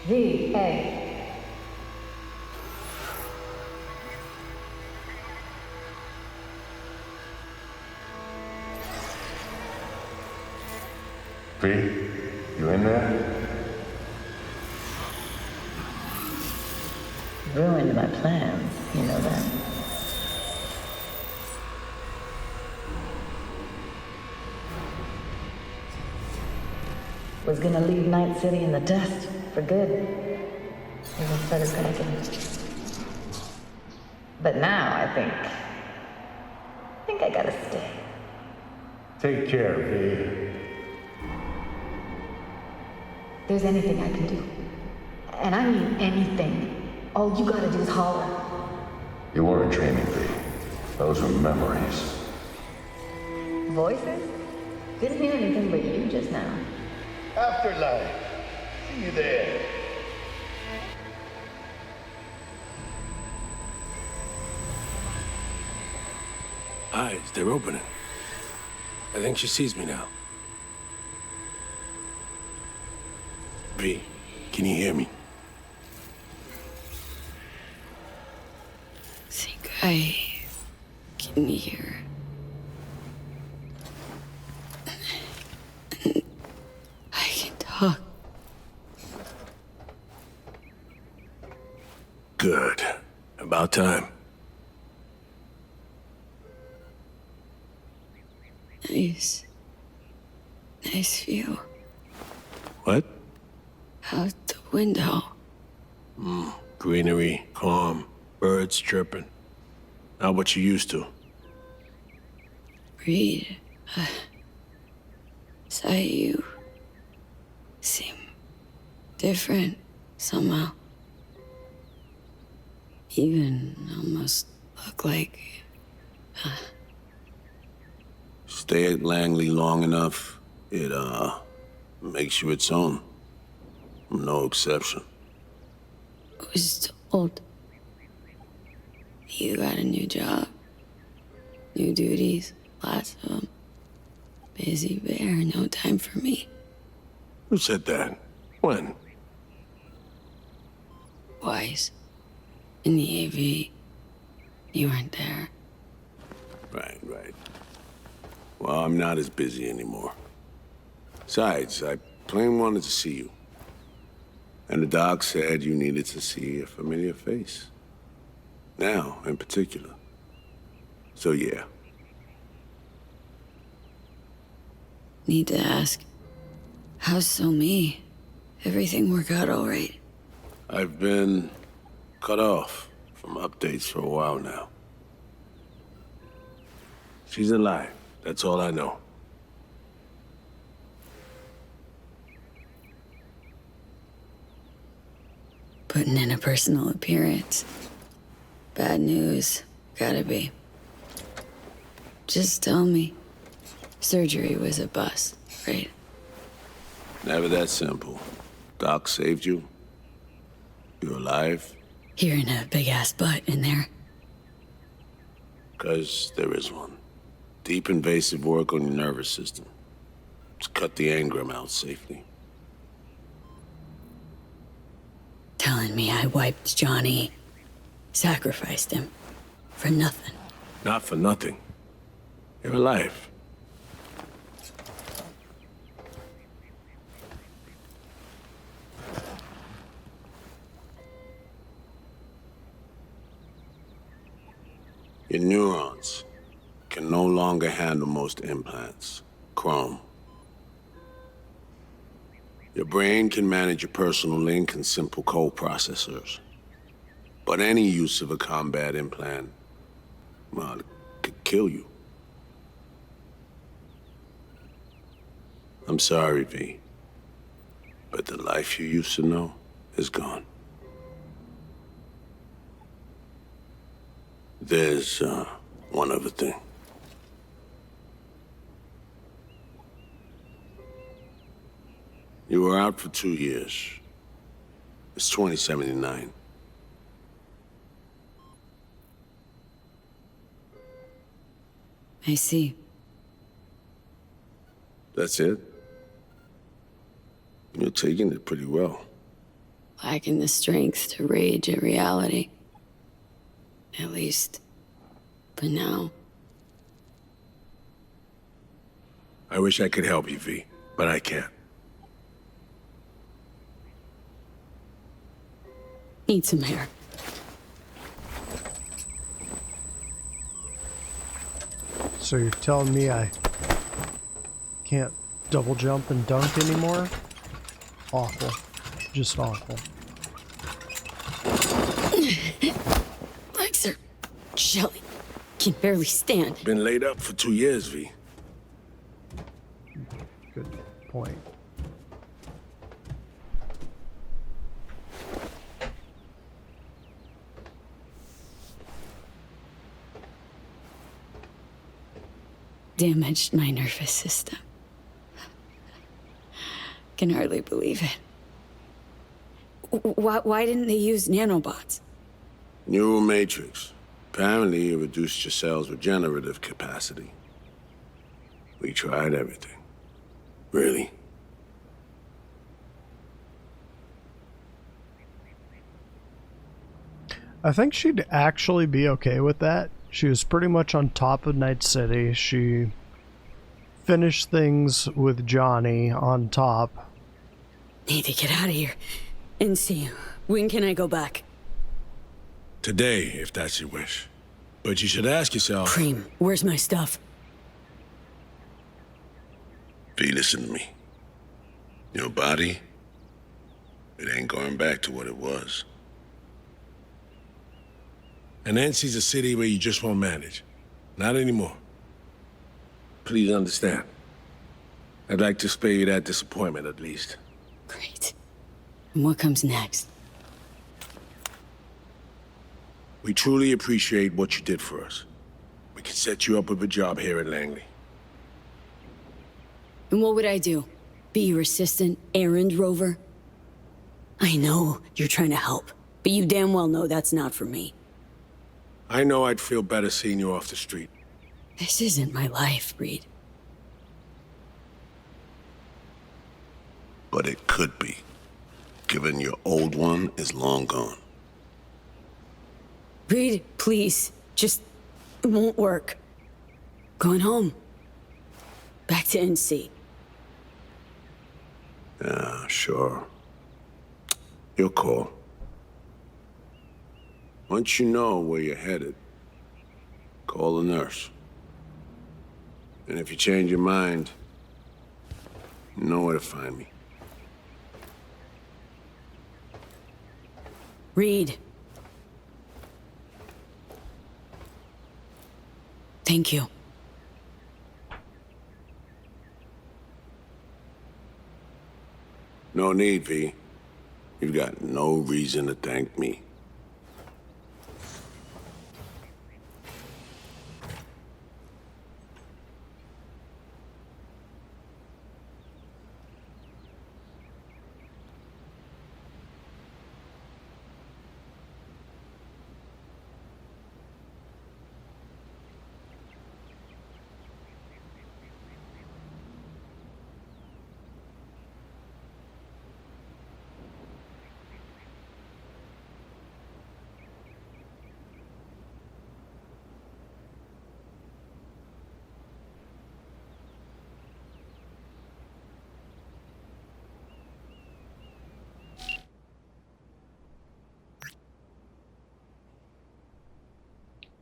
V, hey. V, you in there? Ruined my plans, you know that. Was gonna leave Night City in the dust for good. Even started panicking. But now I think I gotta stay. Take care, V. There's anything I can do. And I mean anything. All you gotta do is holler. You weren't dreaming, V. Those were memories. Voices? Didn't hear anything but you just now. Afterlife. See you there. Eyes, they're opening. I think she sees me now. V, can you hear me? Think I can hear. I can talk. Good. About time. Nice view. What? Out the window. Greenery, calm, birds chirping. Not what you used to. Reed. Saw you seem different somehow. Even almost look like. Stay at Langley long enough, it, makes you its own. No exception. I was told you got a new job, new duties, lots of them. Busy bear, no time for me. Who said that? When? Wise. In the AV. You weren't there. Right. Well, I'm not as busy anymore. Besides, I plain wanted to see you. And the doc said you needed to see a familiar face. Now, in particular. So, yeah. Need to ask, how's So Me? Everything work out all right? I've been cut off from updates for a while now. She's alive. That's all I know. Putting in a personal appearance. Bad news. Gotta be. Just tell me. Surgery was a bust, right? Never that simple. Doc saved you. You're alive. Hearing a big-ass butt in there. 'Cause there is one. Deep invasive work on your nervous system. To cut the engram out safely. Telling me I wiped Johnny. Sacrificed him. For nothing. Not for nothing. You're alive. Your neurons can no longer handle most implants. Chrome. Your brain can manage your personal link and simple code processors. But any use of a combat implant, well, it could kill you. I'm sorry, V. But the life you used to know is gone. There's, one other thing. You were out for 2 years. It's 2079. I see. That's it? You're taking it pretty well. lacking the strength to rage at reality. At least, for now. I wish I could help you, V, but I can't. Need some air. So you're telling me I can't double jump and dunk anymore? Awful. Just awful. Legs are jelly. Can barely stand. Been laid up for 2 years, V. Good point. Damaged my nervous system. Can hardly believe it. Why didn't they use nanobots? Neural matrix. Apparently, it reduced your cell's regenerative capacity. We tried everything. Really? I think she'd actually be okay with that. She was pretty much on top of Night City. She finished things with Johnny on top. Need to get out of here and see. When can I go back? Today, if that's your wish. But you should ask yourself... Cream, where's my stuff? V, listen to me. Your body, it ain't going back to what it was. And NC's a city where you just won't manage. Not anymore. Please understand. I'd like to spare you that disappointment, at least. Great. And what comes next? We truly appreciate what you did for us. We can set you up with a job here at Langley. And what would I do? Be your assistant, errand rover? I know you're trying to help, but you damn well know that's not for me. I know I'd feel better seeing you off the street. This isn't my life, Reed. But it could be, given your old one is long gone. Reed, please. Just... it won't work. Going home. Back to NC. Yeah, sure. Your call. Once you know where you're headed, call the nurse. And if you change your mind, you know where to find me. Reed. Thank you. No need, V. You've got no reason to thank me.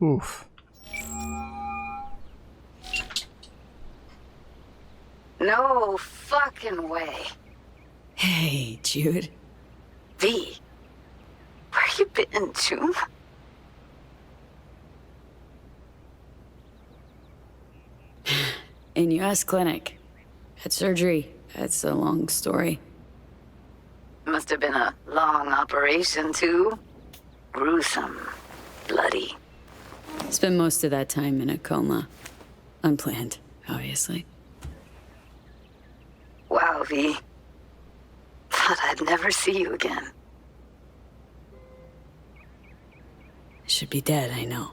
Oof. No fucking way. Hey, Jude. V, where you been, June? In US clinic. Had surgery. That's a long story. Must have been a long operation, too. Gruesome. Bloody. Spent most of that time in a coma. Unplanned, obviously. Wow, V. Thought I'd never see you again. Should be dead, I know.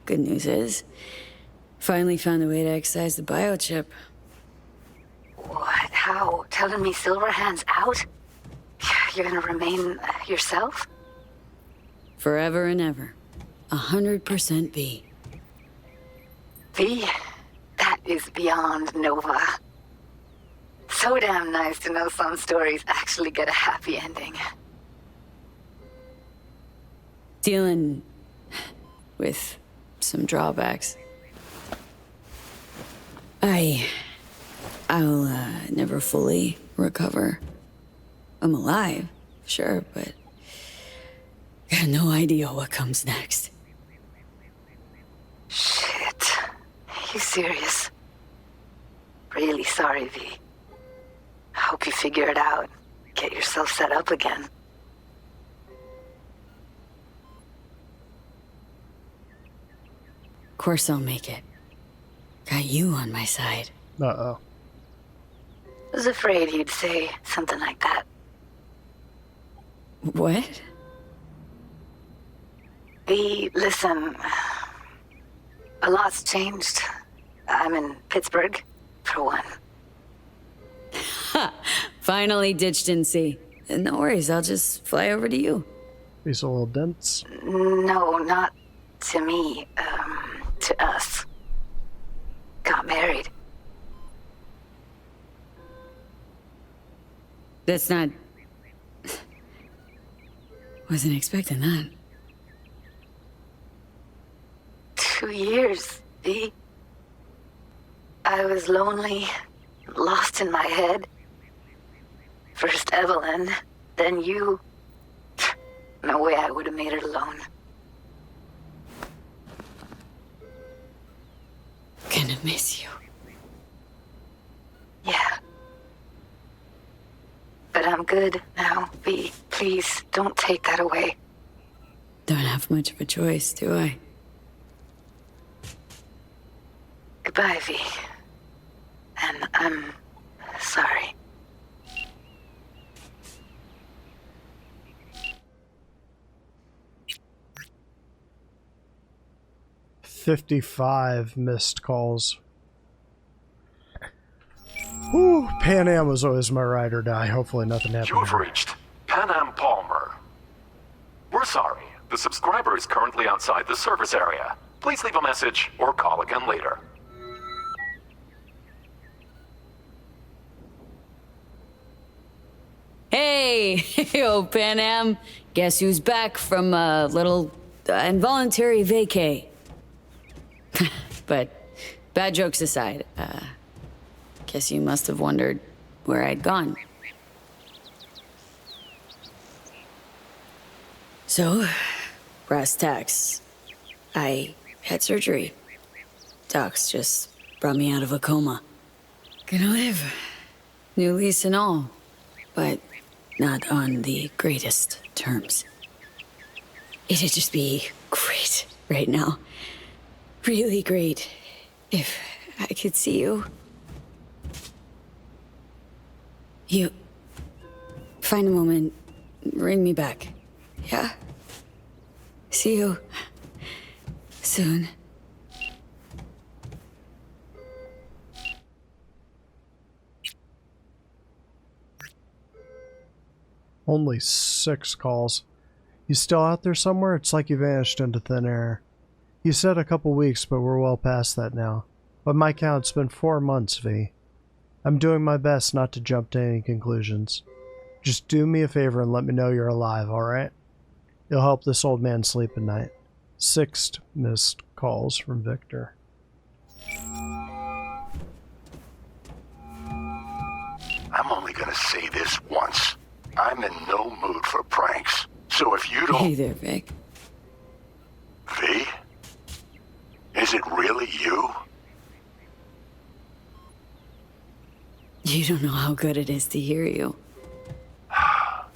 Good news is, finally found a way to excise the biochip. What? How? Telling me Silverhand's out? You're gonna remain yourself? Forever and ever. 100% V. V? That is beyond Nova. So damn nice to know some stories actually get a happy ending. Dealing with some drawbacks. I'll never fully recover. I'm alive, sure, but I have no idea what comes next. Shit. You serious? Really sorry, V. I hope you figure it out. Get yourself set up again. Of course I'll make it. Got you on my side. Uh-oh. Was afraid you'd say something like that. What? V, listen. A lot's changed. I'm in Pittsburgh, for one. Finally ditched in sea. No worries, I'll just fly over to you. These little dents. No, not to me. To us. Got married. That's not... Wasn't expecting that. 2 years, V. I was lonely, lost in my head. First Evelyn, then you. No way I would have made it alone. Gonna miss you. Yeah. But I'm good now, V. Please, don't take that away. Don't have much of a choice, do I? Goodbye, V. And I'm sorry. "55 missed calls." Whew, Pan Am was always my ride or die. Hopefully nothing happened. You've reached Pan Am Palmer. We're sorry. The subscriber is currently outside the service area. Please leave a message or call again later. Hey! Yo, Pan Am. Guess who's back from a little involuntary vacay? But bad jokes aside, guess you must have wondered where I'd gone. So, brass tacks. I had surgery. Docs just brought me out of a coma. Gonna live. New lease and all. But not on the greatest terms. It'd just be great right now. Really great if I could see you. You find a moment, ring me back. Yeah? See you soon. Only 6 calls. You still out there somewhere? It's like you vanished into thin air. You said a couple weeks, but we're well past that now. By my count, it's been 4 months, V. I'm doing my best not to jump to any conclusions. Just do me a favor and let me know you're alive, alright? You'll help this old man sleep at night. 6 missed calls from Victor. I'm only gonna say this once. I'm in no mood for pranks. So if you don't... Hey there, Vic. V? Is it really you? You don't know how good it is to hear you.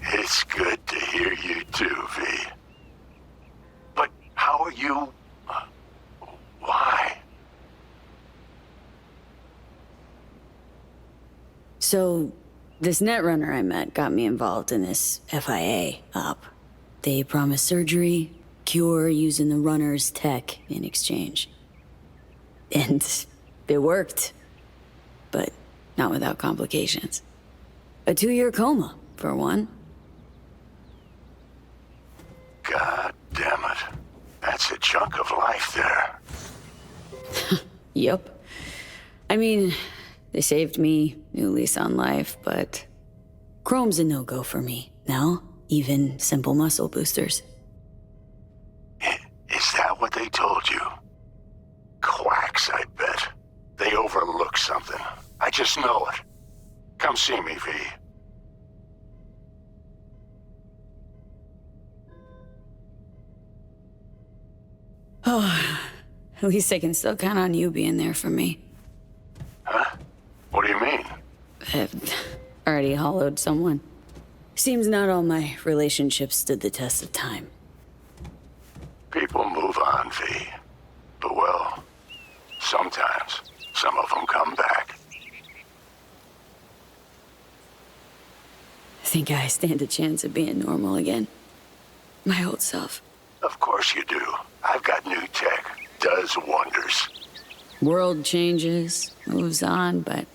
It's good to hear you too, V. But how are you... Why? So, this netrunner I met got me involved in this FIA op. They promised surgery, cure using the runner's tech in exchange. And it worked. But not without complications. A 2-year coma, for one. chunk of life there. Yup. I mean, they saved me, new lease on life, but chrome's a no-go for me. Now, even simple muscle boosters. Is that what they told you? Quacks, I bet. They overlook something. I just know it. Come see me, V. Oh, at least I can still count on you being there for me. Huh? What do you mean? I've already hollowed someone. Seems not all my relationships stood the test of time. People move on, V. But well, sometimes some of them come back. Think I stand a chance of being normal again? My old self. Of course you do. I've got new tech. Does wonders. World changes, moves on, but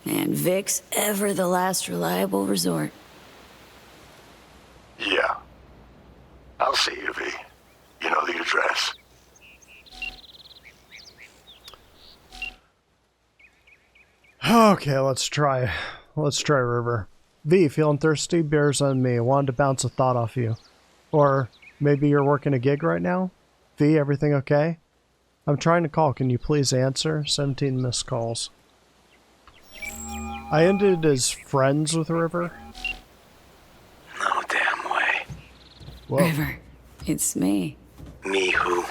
man, Vic's ever the last reliable resort. Yeah. I'll see you, V. You know the address. Okay, let's try River. V, feeling thirsty? Beer's on me. Wanted to bounce a thought off you. Or maybe you're working a gig right now? V, everything okay? I'm trying to call. Can you please answer? 17 missed calls. I ended as friends with River. No damn way. Whoa. River, it's me. Me who?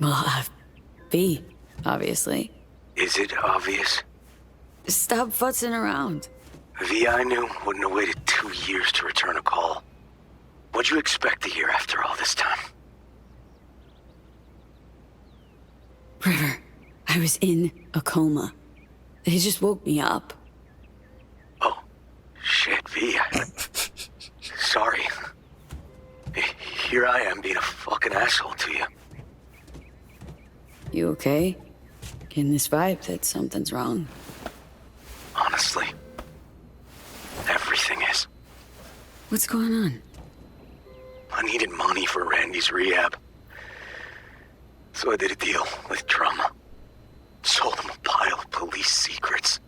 Well, V, obviously. Is it obvious? Stop futzing around. V I knew wouldn't have waited 2 years to return a call. What'd you expect to hear after all this time? River, I was in a coma. They just woke me up. Oh, shit, V. Sorry. Here I am being a fucking asshole to you. You okay? Getting this vibe that something's wrong. Honestly, everything is. What's going on? I needed money for Randy's rehab. So I did a deal with Drama. Sold him a pile of police secrets.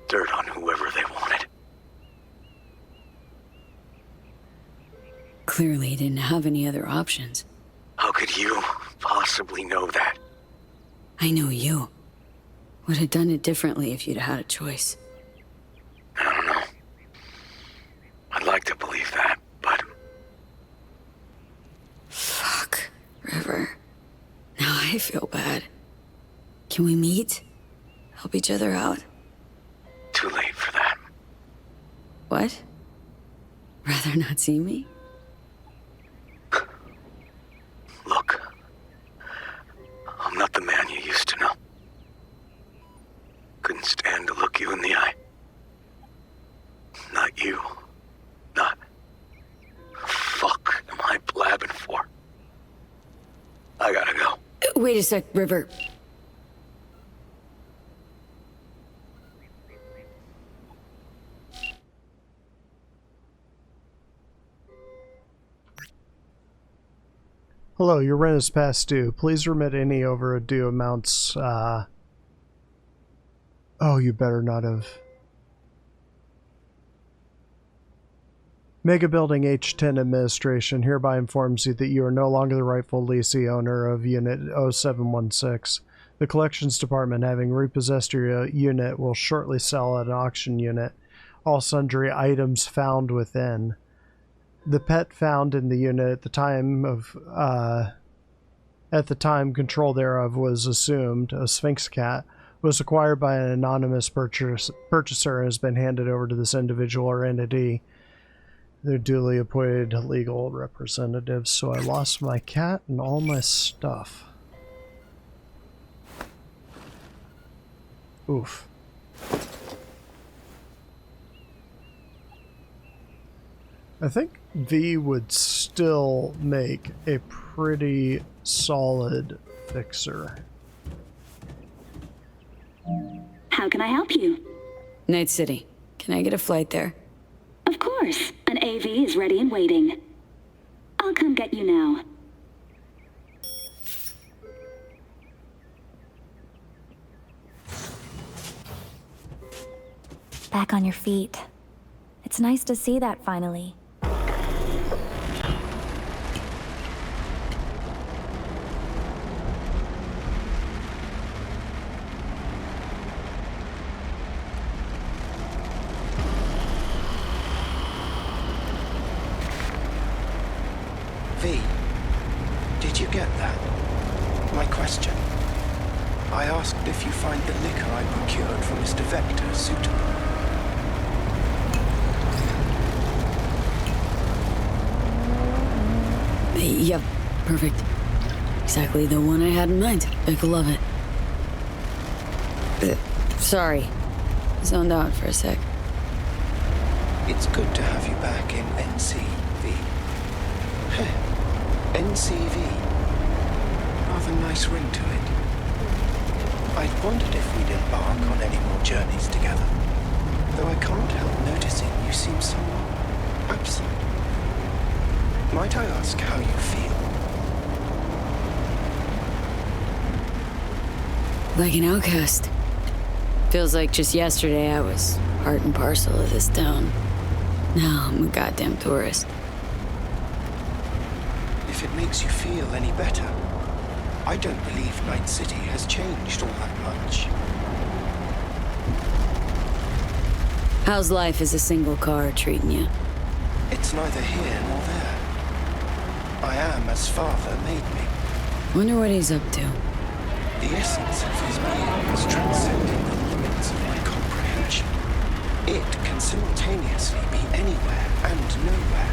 Dirt on whoever they wanted. Clearly he didn't have any other options. How could you possibly know that? I know you. Would have done it differently if you'd had a choice. I don't know. I'd like to believe that, but... Fuck, River. Now I feel bad. Can we meet? Help each other out? Too late for that. What? Rather not see me? Look. I'm not the man you used to know. Couldn't stand to look you in the eye. Not you. Not... Fuck am I blabbing for? I gotta go. Wait a sec, River. Hello, your rent is past due. Please remit any overdue amounts, Oh, you better not have. Mega Building H10 Administration hereby informs you that you are no longer the rightful leasing owner of Unit 0716. The Collections Department, having repossessed your unit, will shortly sell at an auction unit all sundry items found within. The pet found in the unit at the time control thereof was assumed, a Sphinx cat, was acquired by an anonymous purchaser and has been handed over to this individual or entity. They're duly appointed legal representatives, so I lost my cat and all my stuff. Oof. I think V would still make a pretty solid fixer. How can I help you? Night City. Can I get a flight there? Of course. An AV is ready and waiting. I'll come get you now. Back on your feet. It's nice to see that finally. V, did you get that? My question. I asked if you find the liquor I procured from Mr. Vector suitable. Yep, perfect. Exactly the one I had in mind. Bec'll love it. Sorry. Zoned out for a sec. It's good to have you back in NCV. NCV. Rather nice ring to it. I'd wondered if we'd embark on any more journeys together. Though I can't help noticing you seem somewhat absent. Might I ask how you feel? Like an outcast. Feels like just yesterday I was part and parcel of this town. Now I'm a goddamn tourist. If it makes you feel any better, I don't believe Night City has changed all that much. How's life as a single car treating you? It's neither here nor there. I am as Father made me. Wonder what he's up to. The essence of his being is transcending the limits of my comprehension. It can simultaneously be anywhere and nowhere.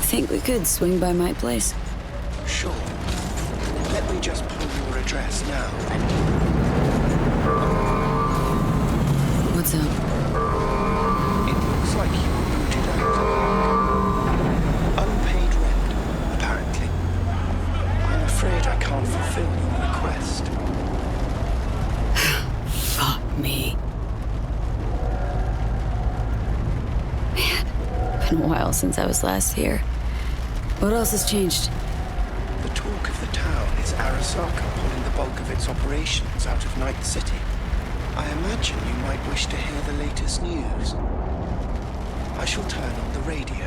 Think we could swing by my place? Sure. Let me just pull your address now. What's up? It looks like you were booted out. Unpaid rent, apparently. I'm afraid I can't fulfill your request. Fuck me. Man, been a while since I was last here. What else has changed? The talk of the town is Arasaka pulling the bulk of its operations out of Night City. I imagine you might wish to hear the latest news. I shall turn on the radio.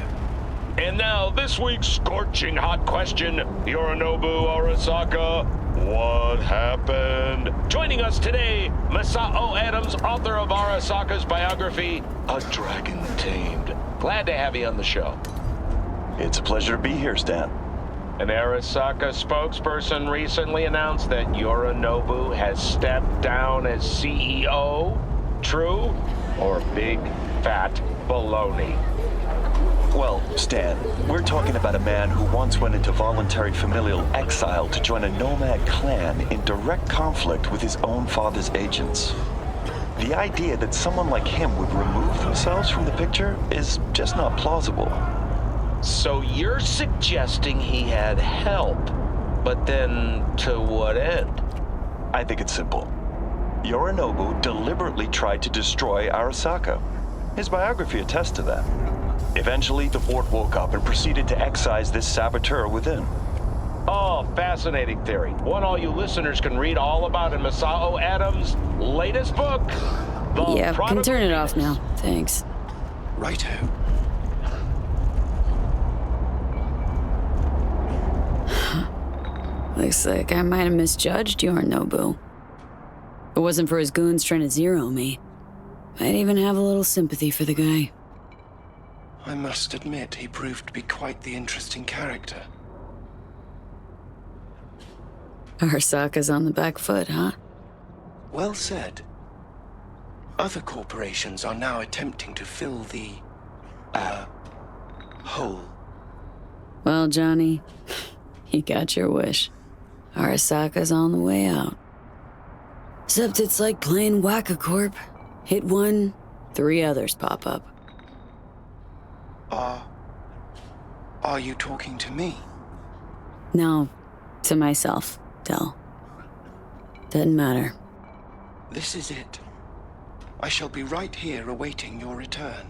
And now, this week's scorching hot question, Yorinobu Arasaka, what happened? Joining us today, Masao Adams, author of Arasaka's biography, A Dragon Tamed. Glad to have you on the show. It's a pleasure to be here, Stan. An Arasaka spokesperson recently announced that Yorinobu has stepped down as CEO. True or big fat baloney? Well, Stan, we're talking about a man who once went into voluntary familial exile to join a nomad clan in direct conflict with his own father's agents. The idea that someone like him would remove themselves from the picture is just not plausible. So you're suggesting he had help, but then to what end? I think it's simple. Yorinobu deliberately tried to destroy Arasaka. His biography attests to that. Eventually, the board woke up and proceeded to excise this saboteur within. Oh, fascinating theory. One all you listeners can read all about in Masao Adams' latest book. Yeah, can turn it off now. Thanks. Righto. Looks like I might have misjudged Yorinobu. If it wasn't for his goons trying to zero me, I'd even have a little sympathy for the guy. I must admit, he proved to be quite the interesting character. Arasaka's on the back foot, huh? Well said. Other corporations are now attempting to fill the, hole. Well, Johnny, you got your wish. Arasaka's on the way out. Except it's like playing Whack-A-Corp. Hit one, 3 others pop up. Are you talking to me? No, to myself, Del. Doesn't matter. This is it. I shall be right here awaiting your return.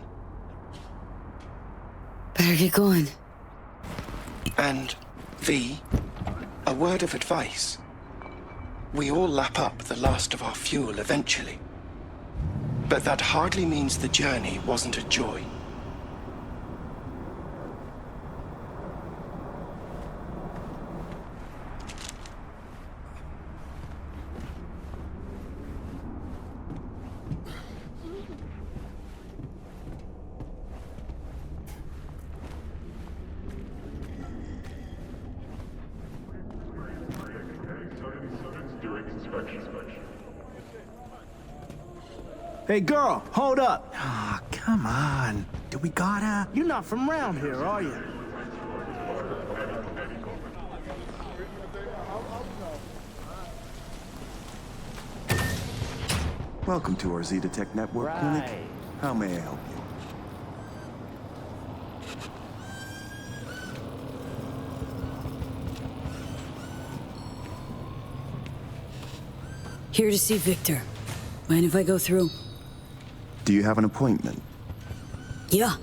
Better get going. And, V, a word of advice. We all lap up the last of our fuel eventually. But that hardly means the journey wasn't a joy. Hey girl, hold up. Ah, come on. Do we gotta? You're not from around here, are you? Welcome to our Zetatech Network Clinic. How may I help you? Here to see Victor. Mind if I go through? Do you have an appointment? Yeah,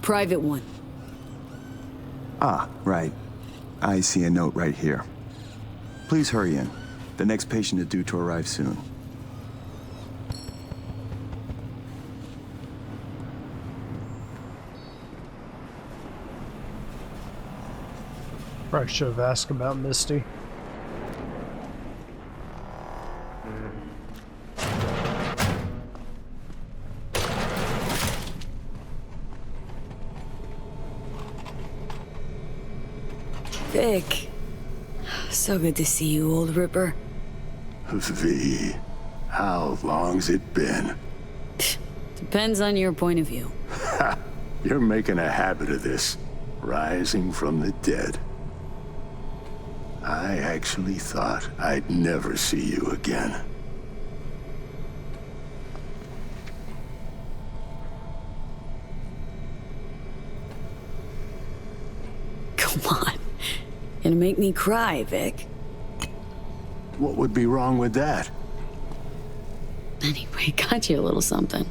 private one. Ah, right. I see a note right here. Please hurry in. The next patient is due to arrive soon. Probably should have asked about Misty. Vic. So good to see you, old Ripper. V, how long's it been? Depends on your point of view. Ha! You're making a habit of this. Rising from the dead. I actually thought I'd never see you again. Come on. Gonna make me cry, Vic. What would be wrong with that? Anyway, got you a little something.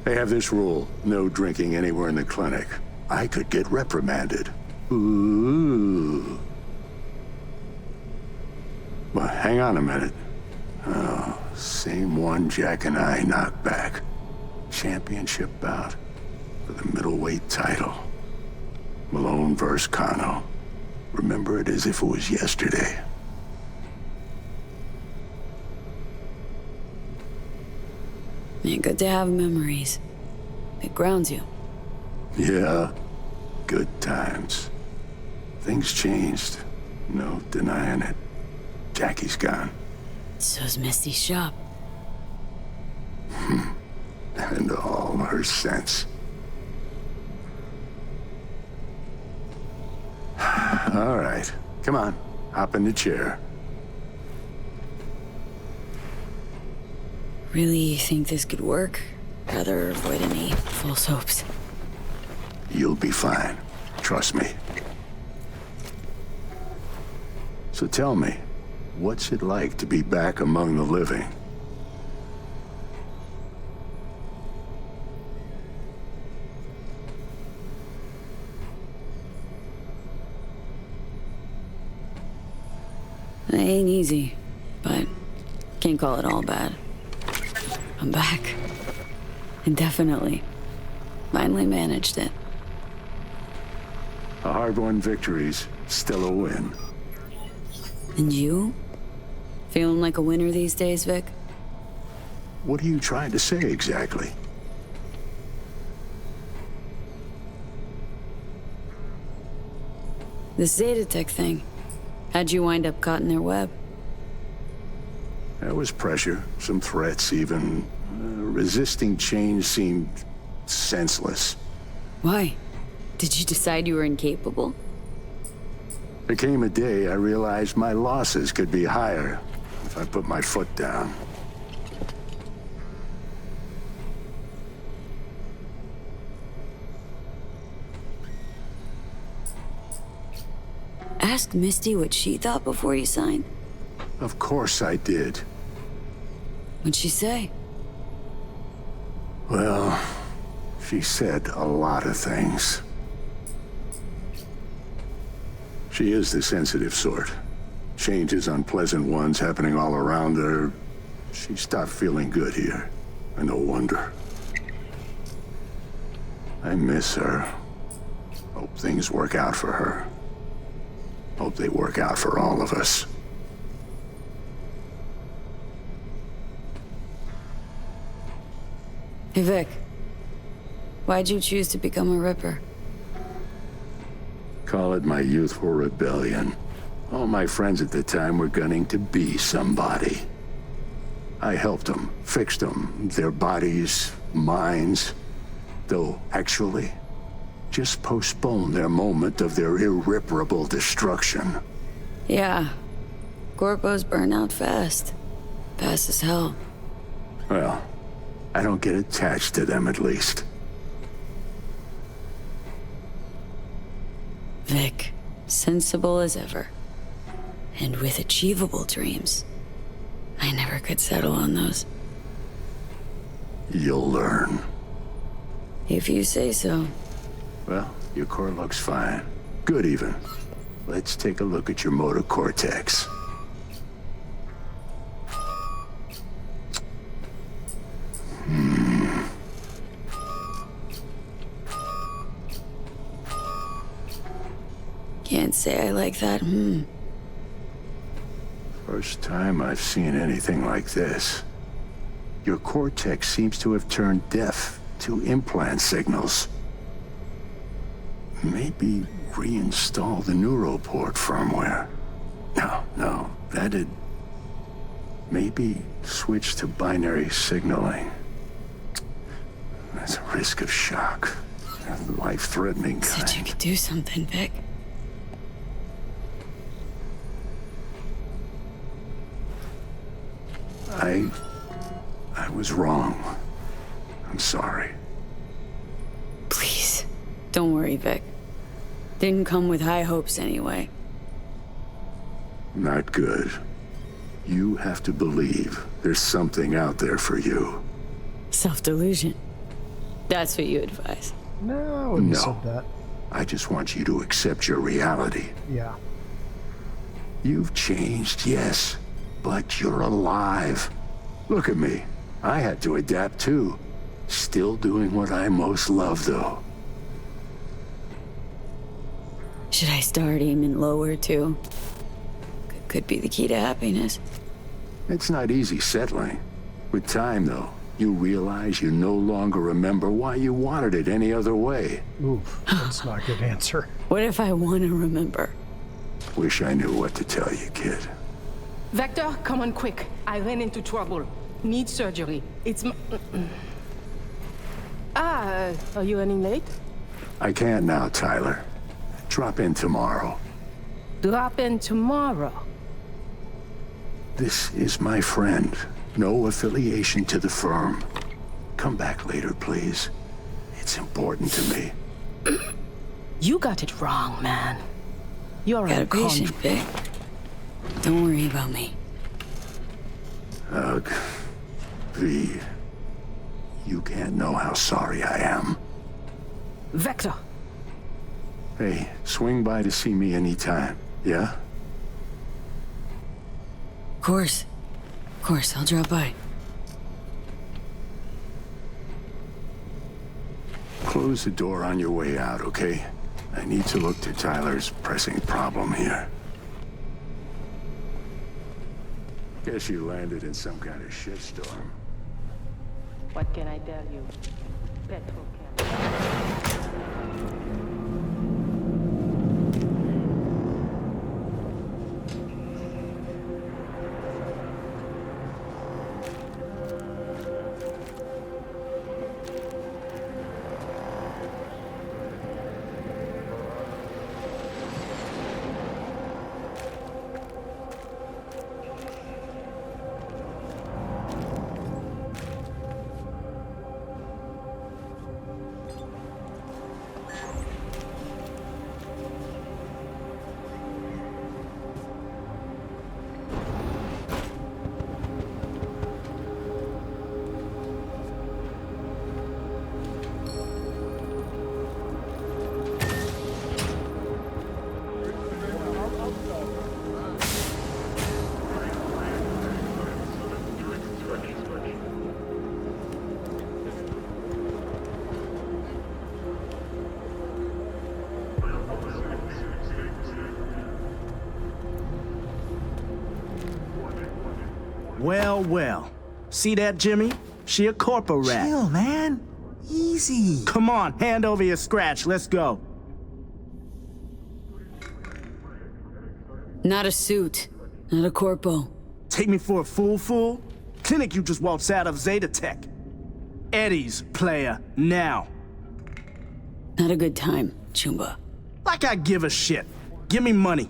They have this rule, no drinking anywhere in the clinic. I could get reprimanded. Ooh. Well, hang on a minute. Oh, same one Jack and I knocked back. Championship bout for the middleweight title. Malone versus Kano. Remember it as if it was yesterday. Yeah, good to have memories. It grounds you. Yeah, good times. Things changed. No denying it. Jackie's gone. So's Misty's shop. And all her sense. All right, come on, hop in the chair. Really think this could work? Rather avoid any false hopes. You'll be fine, trust me. So tell me, what's it like to be back among the living? It ain't easy, but can't call it all bad. I'm back. Indefinitely. Finally managed it. A hard-won victory's still a win. And you? Feeling like a winner these days, Vic? What are you trying to say exactly? This Zetatech thing. How'd you wind up caught in their web? There was pressure, some threats even. Resisting change seemed senseless. Why? Did you decide you were incapable? There came a day I realized my losses could be higher if I put my foot down. Ask Misty what she thought before you signed? Of course I did. What'd she say? Well, she said a lot of things. She is the sensitive sort. Changes, unpleasant ones happening all around her. She stopped feeling good here. And no wonder. I miss her. Hope things work out for her. Hope they work out for all of us. Hey, Vic. Why'd you choose to become a Ripper? Call it my youthful rebellion. All my friends at the time were gunning to be somebody. I helped them, fixed them, their bodies, minds, though actually just postponed their moment of their irreparable destruction. Yeah. Corpos burn out fast. Fast as hell. Well, I don't get attached to them at least. Vic, sensible as ever. And with achievable dreams. I never could settle on those. You'll learn. If you say so. Well, your core looks fine. Good even. Let's take a look at your motor cortex. Can't say I like that, First time I've seen anything like this. Your cortex seems to have turned deaf to implant signals. Maybe reinstall the neuroport firmware. No, that'd... Maybe switch to binary signaling. That's a risk of shock. A life-threatening kind. Said you could do something, Vic. I was wrong. I'm sorry. Please. Don't worry, Vic. Didn't come with high hopes anyway. Not good. You have to believe there's something out there for you. Self-delusion. That's what you advise. No, I wouldn't have said that. I just want you to accept your reality. Yeah. You've changed, yes, but you're alive. Look at me. I had to adapt too. Still doing what I most love, though. Should I start aiming lower, too? Could be the key to happiness. It's not easy settling. With time, though, you realize you no longer remember why you wanted it any other way. Oof, that's not a good answer. What if I want to remember? Wish I knew what to tell you, kid. Vector, come on quick. I ran into trouble. Need surgery. It's are you running late? I can't now, Tyler. Drop in tomorrow. Drop in tomorrow. This is my friend. No affiliation to the firm. Come back later, please. It's important to me. You got it wrong, man. You're Got a patient, Vic. Don't worry about me. Ugh. V. You can't know how sorry I am. Vector. Hey, swing by to see me anytime, yeah? Of course, I'll drop by. Close the door on your way out, okay? I need to look to Tyler's pressing problem here. Guess you landed in some kind of shitstorm. What can I tell you? Well, well. See that, Jimmy? She a corporate rat. Chill, man. Easy. Come on, hand over your scratch. Let's go. Not a suit. Not a corpo. Take me for a fool? Clinic you just waltzed out of Zeta Tech. Eddie's, player, now. Not a good time, Chumba. Like I give a shit. Give me money.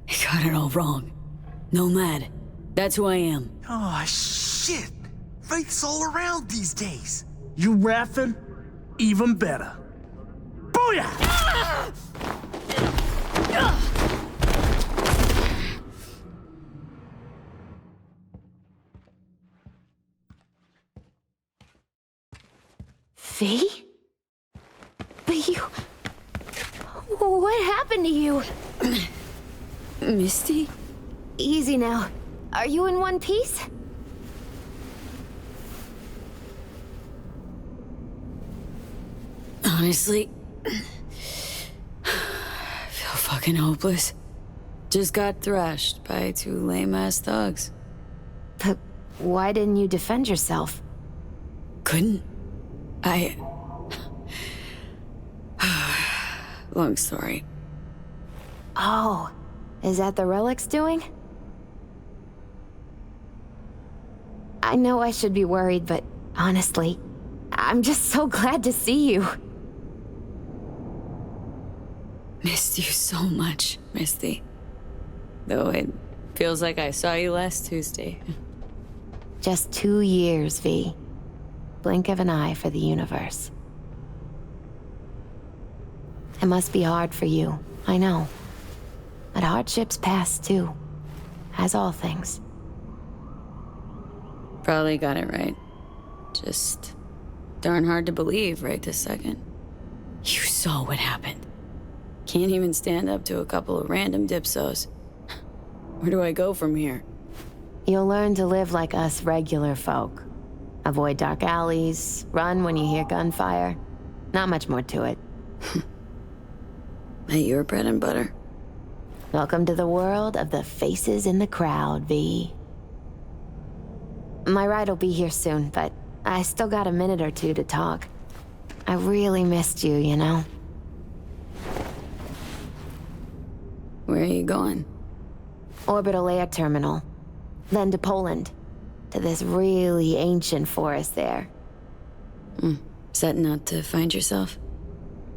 You got it all wrong. Nomad. That's who I am. Oh, shit. Faith's all around these days. You raffin'? Even better. Booyah! V? But you... What happened to you? Misty? Easy now. Are you in one piece? Honestly, I feel fucking hopeless. Just got thrashed by 2 lame-ass thugs. But why didn't you defend yourself? Couldn't. Long story. Oh, is that the Relic's doing? I know I should be worried, but honestly, I'm just so glad to see you. Missed you so much, Misty. Though it feels like I saw you last Tuesday. Just 2 years, V. Blink of an eye for the universe. It must be hard for you, I know. But hardships pass too, as all things. Probably got it right. Just darn hard to believe right this second. You saw what happened. Can't even stand up to a couple of random dipsos. Where do I go from here? You'll learn to live like us regular folk. Avoid dark alleys, run when you hear gunfire. Not much more to it. Ain't your bread and butter? Welcome to the world of the faces in the crowd, V. My ride will be here soon, but I still got a minute or two to talk. I really missed you, you know? Where are you going? Orbital Air Terminal. Then to Poland. To this really ancient forest there. Setting out to find yourself?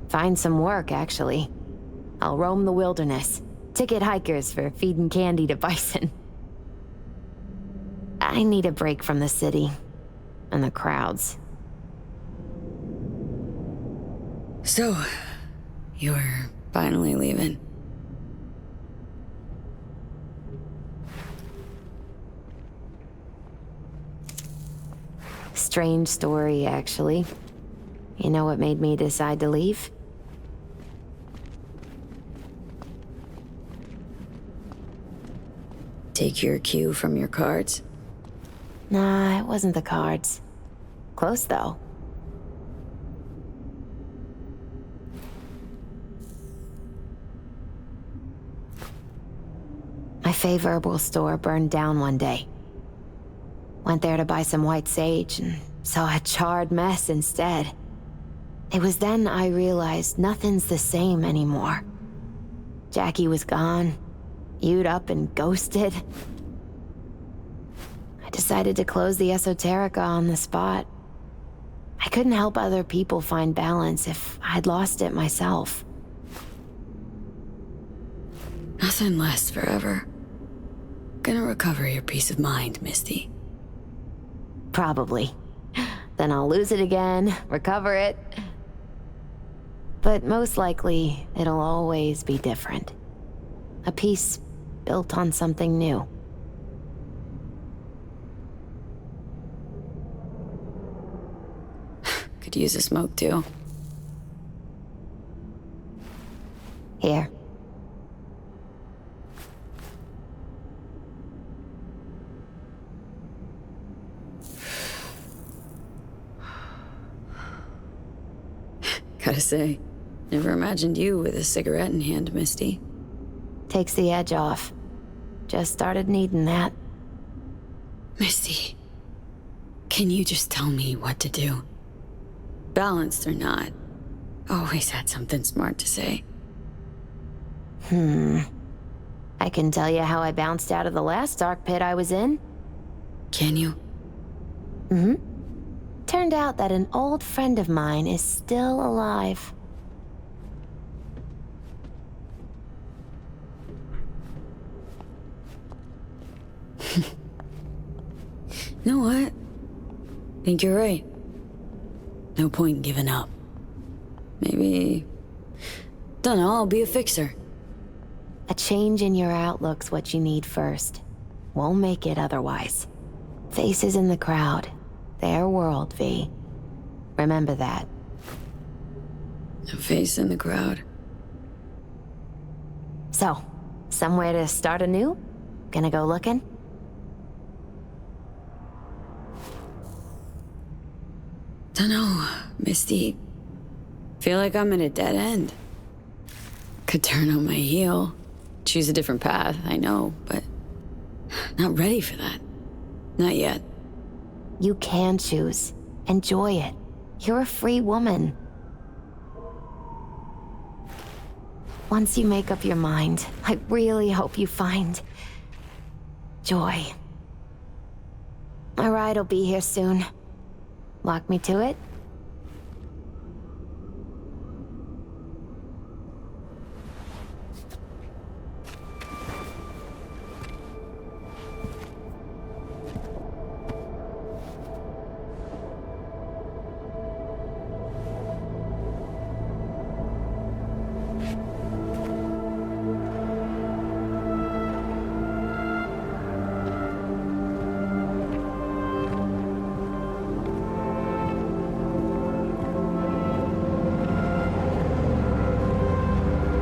Find some work, actually. I'll roam the wilderness. Ticket hikers for feeding candy to bison. I need a break from the city. And the crowds. So, you're finally leaving. Strange story, actually. You know what made me decide to leave? Take your cue from your cards? Nah, it wasn't the cards. Close, though. My fave herbal store burned down one day. Went there to buy some white sage and saw a charred mess instead. It was then I realized nothing's the same anymore. Jackie was gone, You'd up and ghosted. I decided to close the esoterica on the spot. I couldn't help other people find balance if I'd lost it myself. Nothing lasts forever. Gonna recover your peace of mind, Misty. Probably. Then I'll lose it again, recover it. But most likely, it'll always be different. A piece built on something new. Could use a smoke, too. Here. Gotta say, never imagined you with a cigarette in hand, Misty. Takes the edge off. Just started needing that. Misty, can you just tell me what to do? Balanced or not, always had something smart to say. I can tell you how I bounced out of the last dark pit I was in. Can you? Turned out that an old friend of mine is still alive. You know what? Think you're right. No point in giving up. Maybe... Dunno, I'll be a fixer. A change in your outlook's what you need first. Won't make it otherwise. Faces in the crowd. Their world, V. Remember that. A face in the crowd. So, somewhere to start anew? Gonna go looking? Dunno, Misty. Feel like I'm at a dead end. Could turn on my heel. Choose a different path, I know, but... not ready for that. Not yet. You can choose. Enjoy it. You're a free woman. Once you make up your mind, I really hope you find... joy. My ride will be here soon. Walk me to it?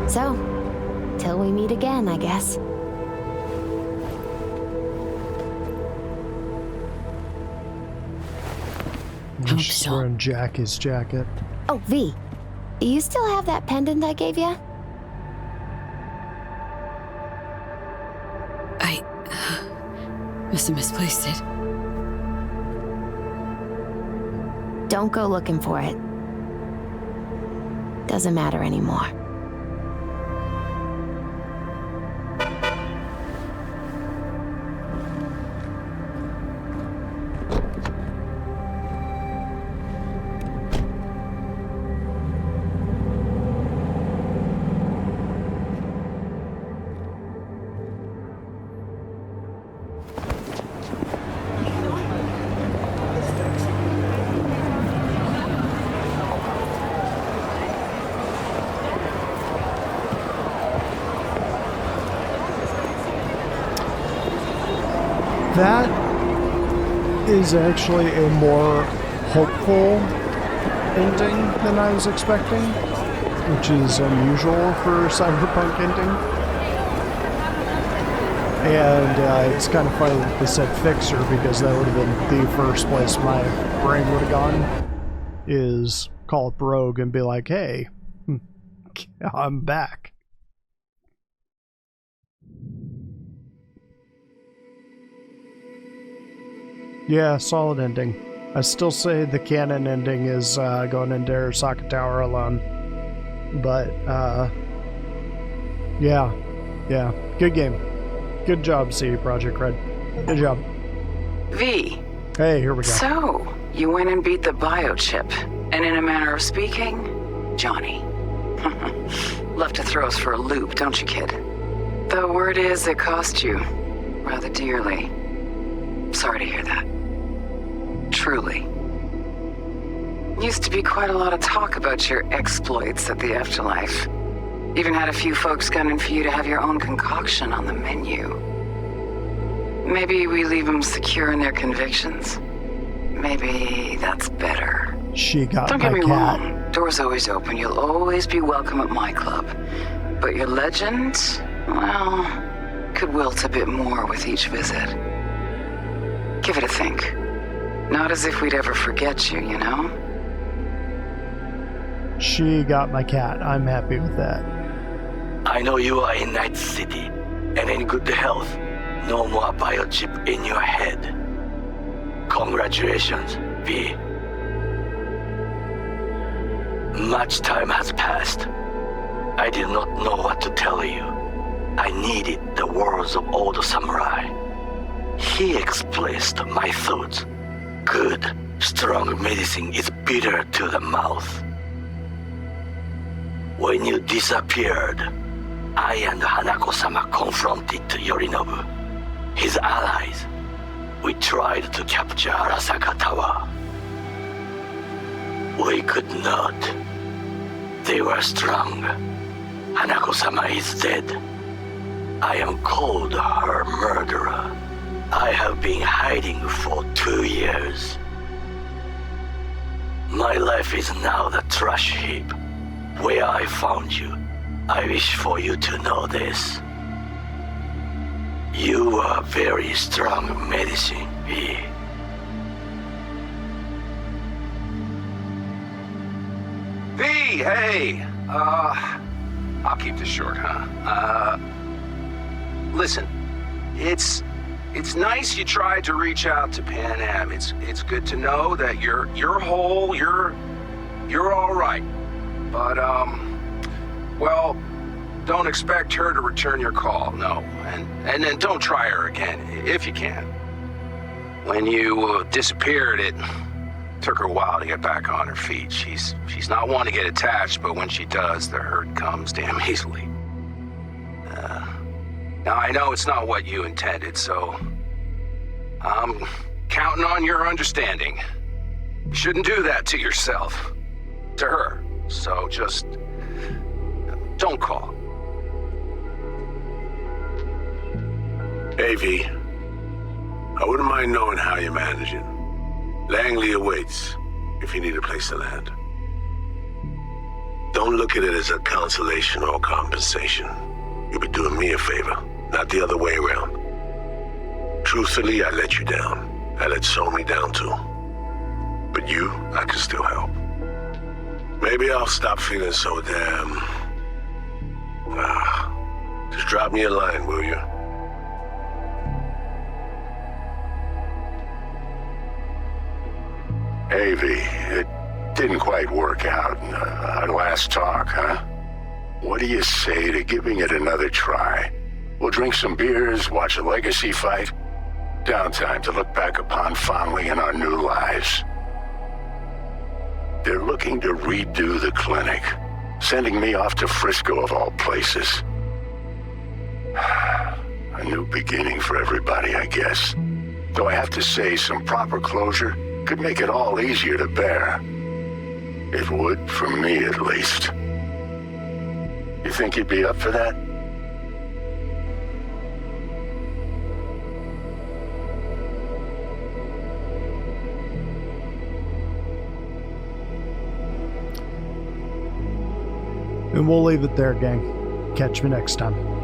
So, till we meet again, I guess. She's wearing Jackie's jacket. Oh, V. Do you still have that pendant I gave you? I... must have misplaced it. Don't go looking for it. Doesn't matter anymore. That is actually a more hopeful ending than I was expecting, which is unusual for a Cyberpunk ending. And it's kind of funny that they said fixer, because that would have been the first place my brain would have gone, is call up Rogue and be like, hey, I'm back. Yeah, solid ending. I still say the canon ending is going into Arasaka Tower alone. But, yeah, good game. Good job, CD Projekt Red. Good job. V. Hey, here we go. So, you went and beat the biochip, and in a manner of speaking, Johnny. Love to throw us for a loop, don't you, kid? The word is it cost you rather dearly. Sorry to hear that. Truly. Used to be quite a lot of talk about your exploits at the afterlife. Even had a few folks gunning for you to have your own concoction on the menu. Maybe we leave them secure in their convictions. Maybe that's better. She got Don't my get me cat. wrong. Door's always open. You'll always be welcome at my club. But your legend, well, could wilt a bit more with each visit. Give it a think. Not as if we'd ever forget you, you know? She got my cat. I'm happy with that. I know you are in Night City and in good health. No more biochip in your head. Congratulations, V. Much time has passed. I did not know what to tell you. I needed the words of old samurai. He expressed my thoughts. Good, strong medicine is bitter to the mouth. When you disappeared, I and Hanako-sama confronted Yorinobu, his allies. We tried to capture Arasaka Tower. We could not. They were strong. Hanako-sama is dead. I am called her murderer. I have been hiding for 2 years. My life is now the trash heap where I found you. I wish for you to know this. You are very strong medicine, V. V, hey! I'll keep this short, huh? Listen, it's nice you tried to reach out to Pan Am. It's good to know that you're whole, you're all right. But, well, don't expect her to return your call, no. And then don't try her again, if you can. When you disappeared, it took her a while to get back on her feet. She's not one to get attached, but when she does, the hurt comes damn easily. Now, I know it's not what you intended, so I'm counting on your understanding. You shouldn't do that to yourself, to her. So just don't call. Hey, V. I wouldn't mind knowing how you're managing. Langley awaits if you need a place to land. Don't look at it as a consolation or compensation. You'll be doing me a favor, not the other way around. Truthfully, I let you down. I let Somi down too. But you, I can still help. Maybe I'll stop feeling so damn... just drop me a line, will you? Hey, V, it didn't quite work out in our last talk, huh? What do you say to giving it another try? We'll drink some beers, watch a legacy fight. Downtime to look back upon fondly in our new lives. They're looking to redo the clinic, sending me off to Frisco of all places. A new beginning for everybody, I guess. Though I have to say, some proper closure could make it all easier to bear. It would, for me at least. You think you'd be up for that? And we'll leave it there, gang. Catch me next time.